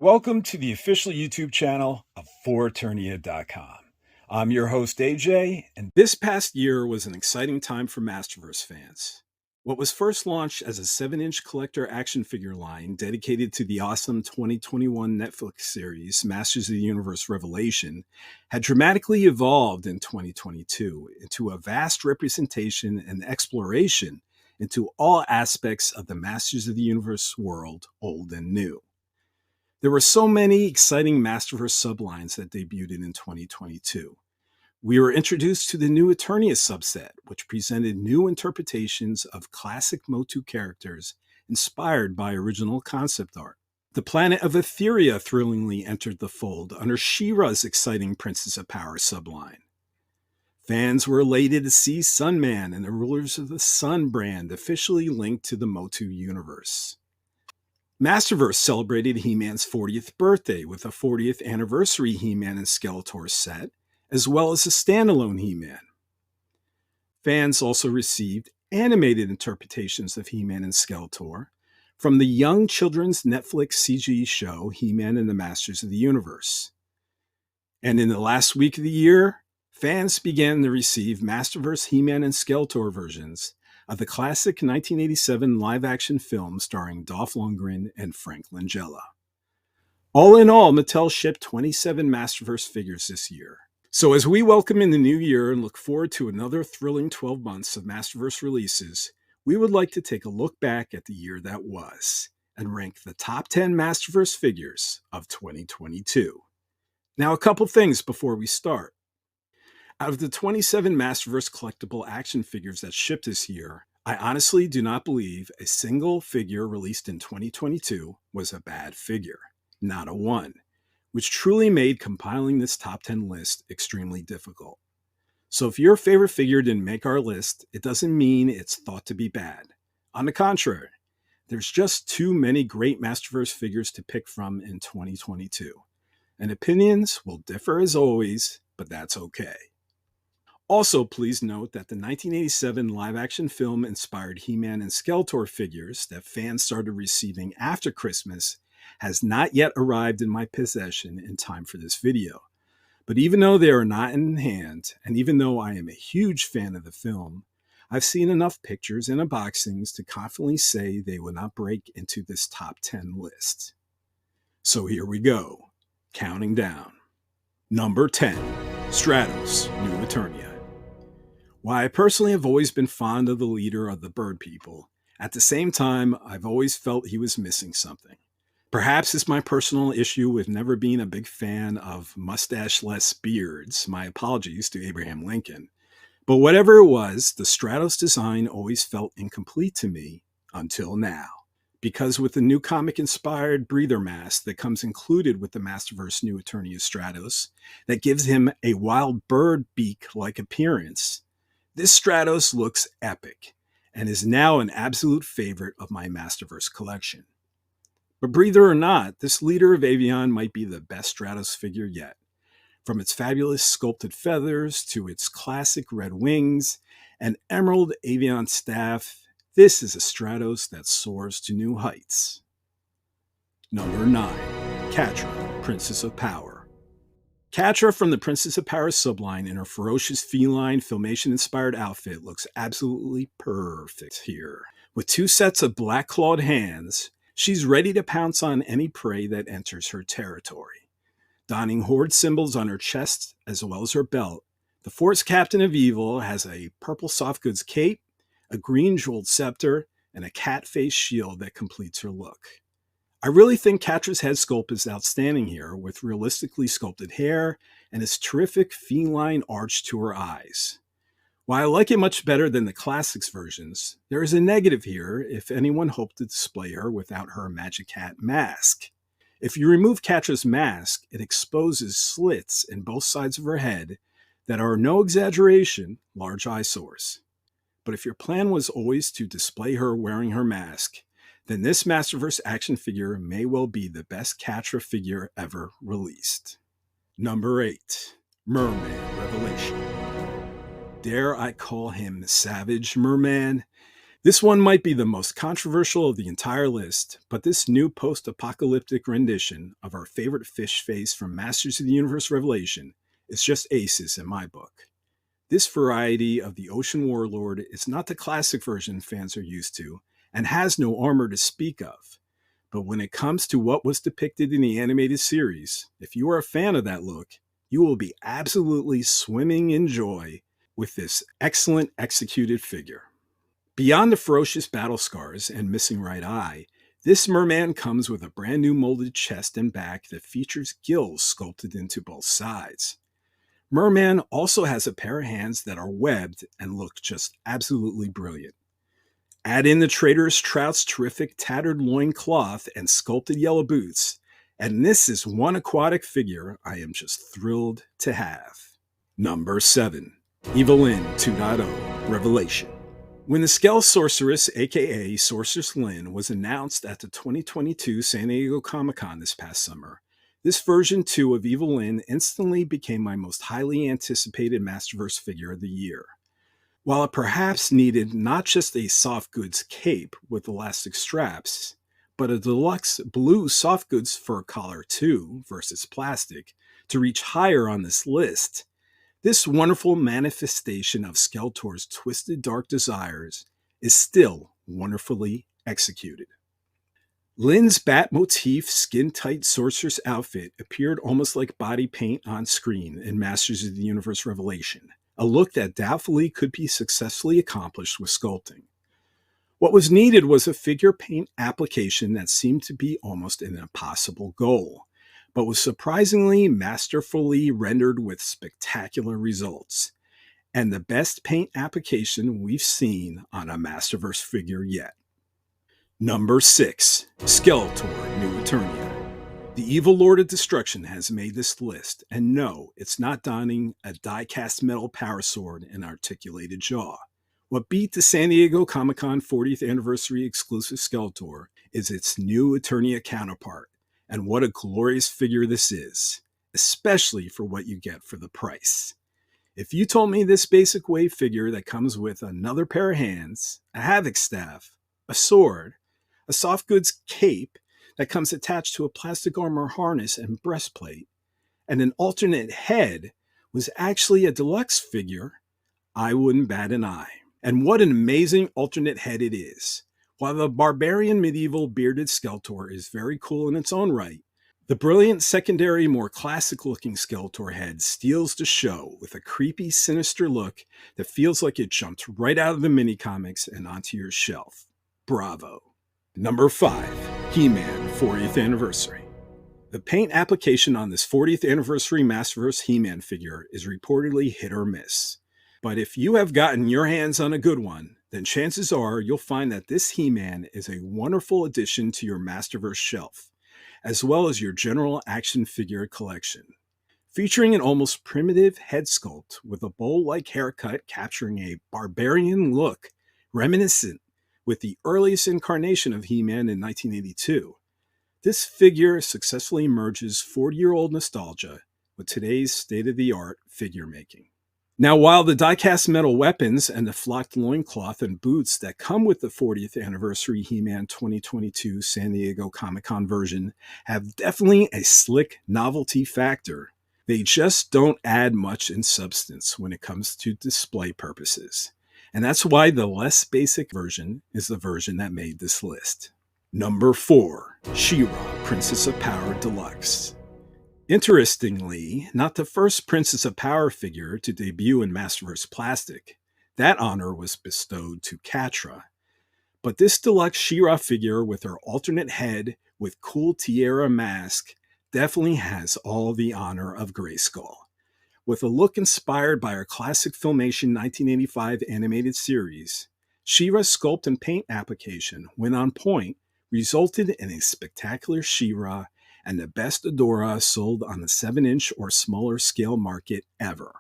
Welcome to the official YouTube channel of Eternia.com. I'm your host AJ, and this past year was an exciting time for Masterverse fans. What was first launched as a 7-inch collector action figure line dedicated to the awesome 2021 Netflix series Masters of the Universe Revelation had dramatically evolved in 2022 into a vast representation and exploration into all aspects of the Masters of the Universe world, old and new. There were so many exciting Masterverse sublines that debuted in 2022. We were introduced to the NEWETERNIA subset, which presented new interpretations of classic Motu characters inspired by original concept art. The planet of Etheria thrillingly entered the fold under She-Ra's exciting Princess of Power subline. Fans were elated to see Sun-Man and the Rulers of the Sun brand officially linked to the Motu universe. Masterverse celebrated He-Man's 40th birthday with a 40th anniversary He-Man and Skeletor set, as well as a standalone He-Man. Fans also received animated interpretations of He-Man and Skeletor from the young children's Netflix CG show He-Man and the Masters of the Universe. And in the last week of the year, fans began to receive Masterverse He-Man and Skeletor versions of the classic 1987 live-action film starring Dolph Lundgren and Frank Langella. All in all, Mattel shipped 27 Masterverse figures this year. So as we welcome in the new year and look forward to another thrilling 12 months of Masterverse releases, we would like to take a look back at the year that was and rank the top 10 Masterverse figures of 2022. Now, a couple things before we start. Out of the 27 Masterverse collectible action figures that shipped this year, I honestly do not believe a single figure released in 2022 was a bad figure. Not a one, which truly made compiling this top 10 list extremely difficult. So if your favorite figure didn't make our list, it doesn't mean it's thought to be bad. On the contrary, there's just too many great Masterverse figures to pick from in 2022. And opinions will differ as always, but that's okay. Also, please note that the 1987 live-action film inspired He-Man and Skeletor figures that fans started receiving after Christmas has not yet arrived in my possession in time for this video. But even though they are not in hand, and even though I am a huge fan of the film, I've seen enough pictures and unboxings to confidently say they will not break into this top 10 list. So here we go, counting down. Number 10, Stratos, NEWETERNIA. While I personally have always been fond of the leader of the bird people, at the same time, I've always felt he was missing something. Perhaps it's my personal issue with never being a big fan of mustache-less beards. My apologies to Abraham Lincoln. But whatever it was, the Stratos design always felt incomplete to me until now. Because with the new comic-inspired breather mask that comes included with the Masterverse NEWETERNIA Stratos, that gives him a wild bird beak-like appearance, this Stratos looks epic and is now an absolute favorite of my Masterverse collection. But breather or not, this leader of Avion might be the best Stratos figure yet. From its fabulous sculpted feathers to its classic red wings and emerald Avion staff, this is a Stratos that soars to new heights. Number 9, Catra, Princess of Power. Catra from the Princess of Power subline in her ferocious feline Filmation-inspired outfit looks absolutely perfect here. With 2 sets of black-clawed hands, she's ready to pounce on any prey that enters her territory. Donning Horde symbols on her chest as well as her belt, the Force Captain of Evil has a purple soft goods cape, a green jeweled scepter, and a cat-faced shield that completes her look. I really think Catra's head sculpt is outstanding here, with realistically sculpted hair and its terrific feline arch to her eyes. While I like it much better than the classics versions, there is a negative here if anyone hoped to display her without her Magic Hat mask. If you remove Catra's mask, it exposes slits in both sides of her head that are, no exaggeration, large eyesores. But if your plan was always to display her wearing her mask, then this Masterverse action figure may well be the best Catra figure ever released. Number 8, Mer-Man Revelation. Dare I call him Savage Mer-Man? This one might be the most controversial of the entire list, but this new post-apocalyptic rendition of our favorite fish face from Masters of the Universe Revelation is just aces in my book. This variety of the Ocean Warlord is not the classic version fans are used to, and has no armor to speak of. But when it comes to what was depicted in the animated series, if you are a fan of that look, you will be absolutely swimming in joy with this excellent executed figure. Beyond the ferocious battle scars and missing right eye, this Mer-Man comes with a brand new molded chest and back that features gills sculpted into both sides. Mer-Man also has a pair of hands that are webbed and look just absolutely brilliant. Add in the traitorous Trout's terrific tattered loincloth and sculpted yellow boots, and this is one aquatic figure I am just thrilled to have. Number 7. Evil-Lyn 2.0 Revelation. When the Skell Sorceress, aka Sorceress Lyn, was announced at the 2022 San Diego Comic-Con this past summer, this version 2 of Evil-Lyn instantly became my most highly anticipated Masterverse figure of the year. While it perhaps needed not just a soft goods cape with elastic straps, but a deluxe blue soft goods fur collar too, versus plastic, to reach higher on this list, this wonderful manifestation of Skeletor's twisted dark desires is still wonderfully executed. Lyn's bat motif skin-tight sorceress outfit appeared almost like body paint on screen in Masters of the Universe Revelation, a look that doubtfully could be successfully accomplished with sculpting. What was needed was a figure paint application that seemed to be almost an impossible goal, but was surprisingly masterfully rendered with spectacular results, and the best paint application we've seen on a Masterverse figure yet. Number 6. Skeletor NEWETERNIA. The Evil Lord of Destruction has made this list, and no, it's not donning a die-cast metal power sword and articulated jaw. What beat the San Diego Comic-Con 40th Anniversary exclusive Skeletor is its NEWETERNIA counterpart, and what a glorious figure this is, especially for what you get for the price. If you told me this basic wave figure that comes with another pair of hands, a havoc staff, a sword, a soft goods cape that comes attached to a plastic armor harness and breastplate, and an alternate head was actually a deluxe figure, I wouldn't bat an eye. And what an amazing alternate head it is. While the barbarian medieval bearded Skeletor is very cool in its own right, the brilliant secondary, more classic-looking Skeletor head steals the show with a creepy, sinister look that feels like it jumped right out of the mini-comics and onto your shelf. Bravo. Number 5. He-Man 40th Anniversary. The paint application on this 40th Anniversary Masterverse He-Man figure is reportedly hit or miss. But if you have gotten your hands on a good one, then chances are you'll find that this He-Man is a wonderful addition to your Masterverse shelf, as well as your general action figure collection. Featuring an almost primitive head sculpt with a bowl-like haircut capturing a barbarian look reminiscent with the earliest incarnation of He-Man in 1982, this figure successfully merges 40-year-old nostalgia with today's state-of-the-art figure making. Now, while the die-cast metal weapons and the flocked loincloth and boots that come with the 40th Anniversary He-Man 2022 San Diego Comic-Con version have definitely a slick novelty factor, they just don't add much in substance when it comes to display purposes. And that's why the less basic version is the version that made this list. Number 4. She-Ra, Princess of Power Deluxe. Interestingly, not the first Princess of Power figure to debut in Masterverse Plastic. That honor was bestowed to Catra. But this deluxe She-Ra figure with her alternate head with cool tiara mask definitely has all the honor of Grayskull. With a look inspired by our classic Filmation 1985 animated series, She-Ra's sculpt and paint application, when on point, resulted in a spectacular She-Ra and the best Adora sold on the 7-inch or smaller scale market ever.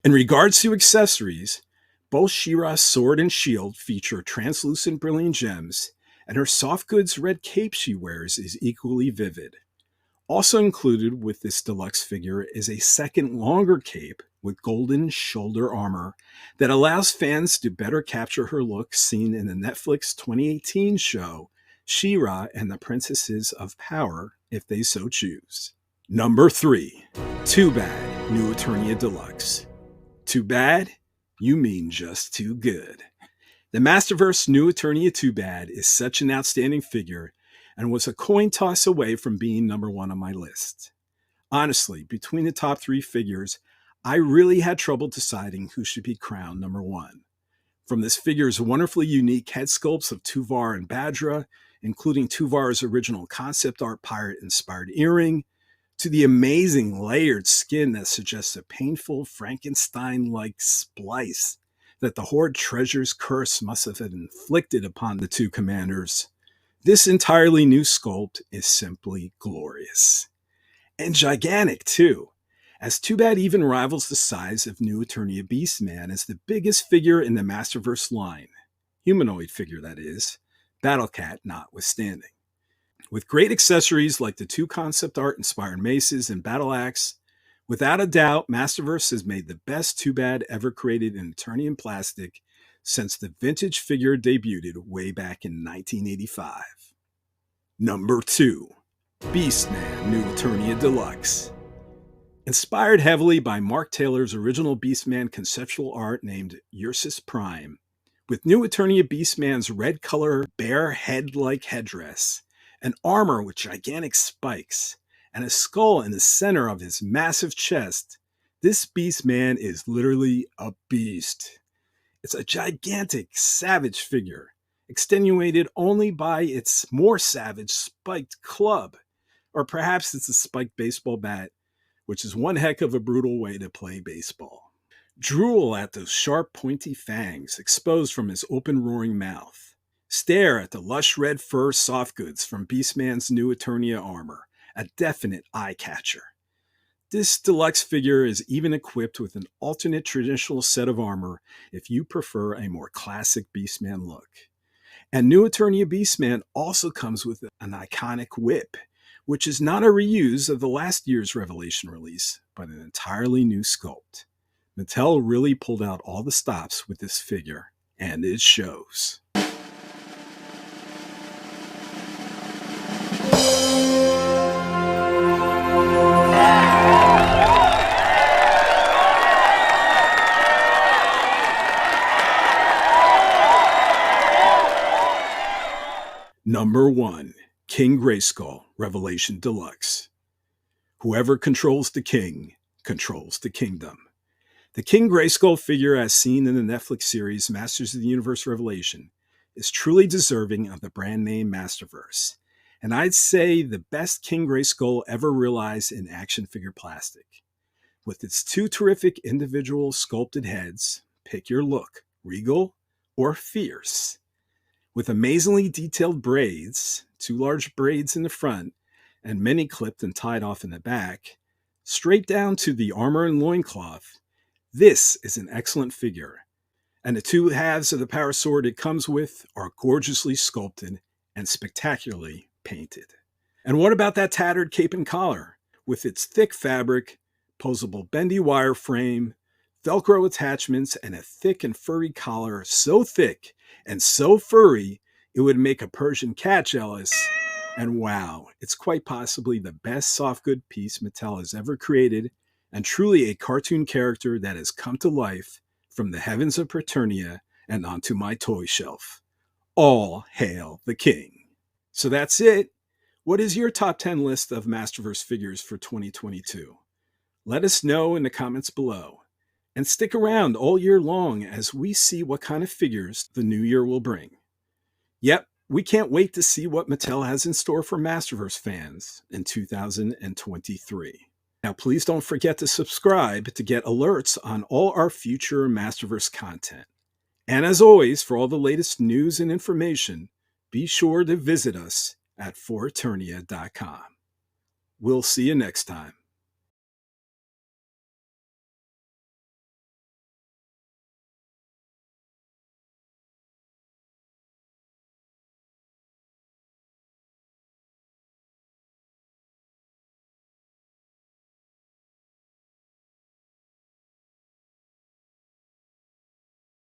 In regards to accessories, both She-Ra's sword and shield feature translucent brilliant gems, and her soft goods red cape she wears is equally vivid. Also included with this deluxe figure is a second longer cape with golden shoulder armor that allows fans to better capture her look seen in the Netflix 2018 show She-Ra and the Princesses of Power, if they so choose. Number 3. Too Bad, New Eternia Deluxe. Too bad? You mean just too good. The Masterverse New Eternia Too Bad is such an outstanding figure and was a coin toss away from being number 1 on my list. Honestly, between the top 3 figures, I really had trouble deciding who should be crowned number 1. From this figure's wonderfully unique head sculpts of Tuvar and Badra, including Tuvar's original concept art pirate-inspired earring, to the amazing layered skin that suggests a painful Frankenstein-like splice that the Horde Treasure's curse must have inflicted upon the two commanders, this entirely new sculpt is simply glorious. And gigantic, too, as Too Bad even rivals the size of New Eternia BEASTMAN as the biggest figure in the Masterverse line. Humanoid figure, that is, Battlecat notwithstanding. With great accessories like the 2 concept art inspired maces and battle axe, without a doubt, Masterverse has made the best Too Bad ever created in Eternian plastic since the vintage figure debuted way back in 1985. Number 2. BEASTMAN New Eternia Deluxe. Inspired heavily by Mark Taylor's original BEASTMAN conceptual art named Ursus Prime, with New Eternia BEASTMAN's red color bear head-like headdress, an armor with gigantic spikes, and a skull in the center of his massive chest, this BEASTMAN is literally a beast. It's a gigantic, savage figure, extenuated only by its more savage spiked club, or perhaps it's a spiked baseball bat, which is one heck of a brutal way to play baseball. Drool at those sharp, pointy fangs exposed from his open, roaring mouth. Stare at the lush red fur soft goods from BEASTMAN's New Eternia armor, a definite eye-catcher. This deluxe figure is even equipped with an alternate traditional set of armor if you prefer a more classic BEASTMAN look. And New Eternia BEASTMAN also comes with an iconic whip, which is not a reuse of the last year's Revelation release, but an entirely new sculpt. Mattel really pulled out all the stops with this figure, and it shows. Number 1. King Grayskull, Revelation Deluxe. Whoever controls the king, controls the kingdom. The King Grayskull figure, as seen in the Netflix series Masters of the Universe Revelation, is truly deserving of the brand name Masterverse, and I'd say the best King Grayskull ever realized in action figure plastic. With its 2 terrific individual sculpted heads, pick your look, regal or fierce. With amazingly detailed braids, 2 large braids in the front, and many clipped and tied off in the back, straight down to the armor and loincloth, this is an excellent figure. And the 2 halves of the power sword it comes with are gorgeously sculpted and spectacularly painted. And what about that tattered cape and collar? With its thick fabric, posable bendy wire frame, Velcro attachments, and a thick and furry collar so thick and so furry it would make a Persian cat jealous. And wow, it's quite possibly the best soft good piece Mattel has ever created, and truly a cartoon character that has come to life from the heavens of Eternia and onto my toy shelf. All hail the king. So that's it. What is your top 10 list of Masterverse figures for 2022? Let us know in the comments below. And stick around all year long as we see what kind of figures the new year will bring. Yep, we can't wait to see what Mattel has in store for Masterverse fans in 2023. Now, please don't forget to subscribe to get alerts on all our future Masterverse content. And as always, for all the latest news and information, be sure to visit us at foreternia.com. We'll see you next time.